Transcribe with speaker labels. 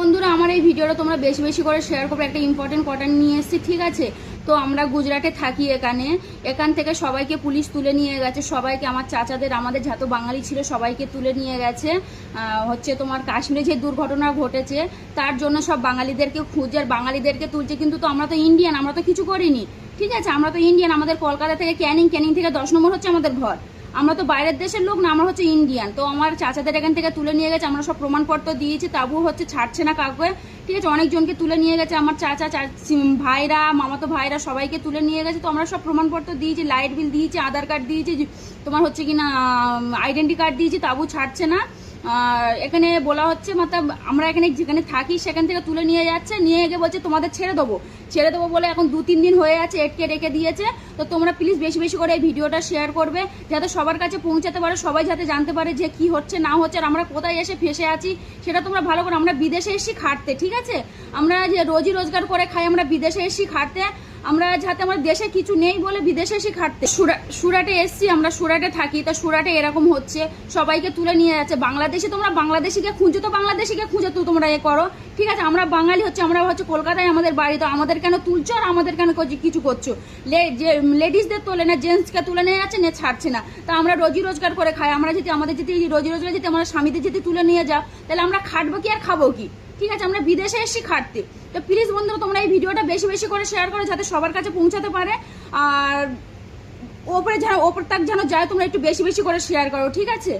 Speaker 1: বন্ধুরা, আমার এই ভিডিওটা তোমরা বেশি বেশি করে শেয়ার করবে। একটা ইম্পর্টেন্ট কথা নিয়ে এসেছি, ঠিক আছে? তো আমরা গুজরাটে থাকি। এখান থেকে সবাইকে পুলিশ তুলে নিয়ে গেছে, সবাইকে, আমার চাচাদের, আমাদের যত বাঙালি ছিল সবাইকে তুলে নিয়ে গেছে। হচ্ছে তোমার কাশ্মীরে যে দুর্ঘটনা ঘটেছে তার জন্য সব বাঙালিদেরকে খুঁজে আর বাঙালিদেরকে তুলছে। কিন্তু তো আমরা তো ইন্ডিয়ান, আমরা তো কিছু করিনি, ঠিক আছে? আমরা তো ইন্ডিয়ান, আমাদের কলকাতা থেকে ক্যানিং থেকে 10 নম্বর হচ্ছে আমাদের ঘর। আমরা তো বাইরের দেশের লোক না, আমরা হচ্ছে ইন্ডিয়ান। তো আমার চাচাদের এখান থেকে তুলে নিয়ে গেছে, আমরা সব প্রমাণপত্র দিয়েছি, তাবু হচ্ছে ছাড়ছে না কাউকে, ঠিক আছে? অনেকজনকে তুলে নিয়ে গেছে, আমার চাচা ভাইরা, মামাতো ভাইরা সবাইকে তুলে নিয়ে গেছে। তো আমরা সব প্রমাণপত্র দিয়েছি, লাইট বিল দিয়েছি, আধার কার্ড দিয়েছি, তোমার হচ্ছে কি না আইডেন্টি কার্ড দিয়েছি, তাবু ছাড়ছে না। এখানে বলা হচ্ছে মতলব আমরা এখানে যেখানে থাকি সেখান থেকে তুলে নিয়ে যাচ্ছে, নিয়ে গিয়ে বলছে তোমাদের ছেড়ে দেবো বলে এখন 2-3 দিন হয়ে আছে, এটকে রেখে দিয়েছে। তো তোমরা প্লিজ বেশি বেশি করে এই ভিডিওটা শেয়ার করবে, যাতে সবার কাছে পৌঁছাতে পারে, সবাই যাতে জানতে পারে যে কি হচ্ছে না হচ্ছে আর আমরা কোথায় এসে ফেসে আছি সেটা তোমরা ভালো করে। আমরা বিদেশে এসেছি খাটতে, ঠিক আছে? আমরা যে রোজি রোজগার করে খাই, আমরা বিদেশে এসেছি খাটতে। আমরা যাতে আমার দেশে কিছু নেই বলে বিদেশে এসে খাটতে সুরাটে এসছি, আমরা সুরাটে থাকি। তো সুরাটে এরকম হচ্ছে, সবাইকে তুলে নিয়ে যাচ্ছে। বাংলাদেশে তোমরা বাংলাদেশিকে খুঁজো, তো বাংলাদেশিকে খুঁজে তো তোমরা এ করো, ঠিক আছে? আমরা বাঙালি হচ্ছে, আমরা হচ্ছে কলকাতায় আমাদের বাড়ি। তো আমাদের কেন তুলছো আর আমাদের কেন কিছু করছো? যে লেডিসদের তোলে না, জেন্টসকে তুলে নিয়ে যাচ্ছে, নিয়ে ছাড়ছে না। তা আমরা রোজি রোজগার করে খাই, আমরা যদি আমাদের যদি রোজি রোজগার যদি আমরা স্বামীদের যদি তুলে নিয়ে যাও, তাহলে আমরা খাটবো কি আর খাবো কি? ঠিক আছে? আমরা বিদেশে এসেছি খাটতে। তো প্লিজ বন্ধুরা, তোমরা এই ভিডিওটা বেশি বেশি করে শেয়ার করো, যাতে সবার কাছে পৌঁছাতে পারে। আর ওপরে ওপর তাক যেন যায়, তোমরা একটু বেশি বেশি করে শেয়ার করো, ঠিক আছে?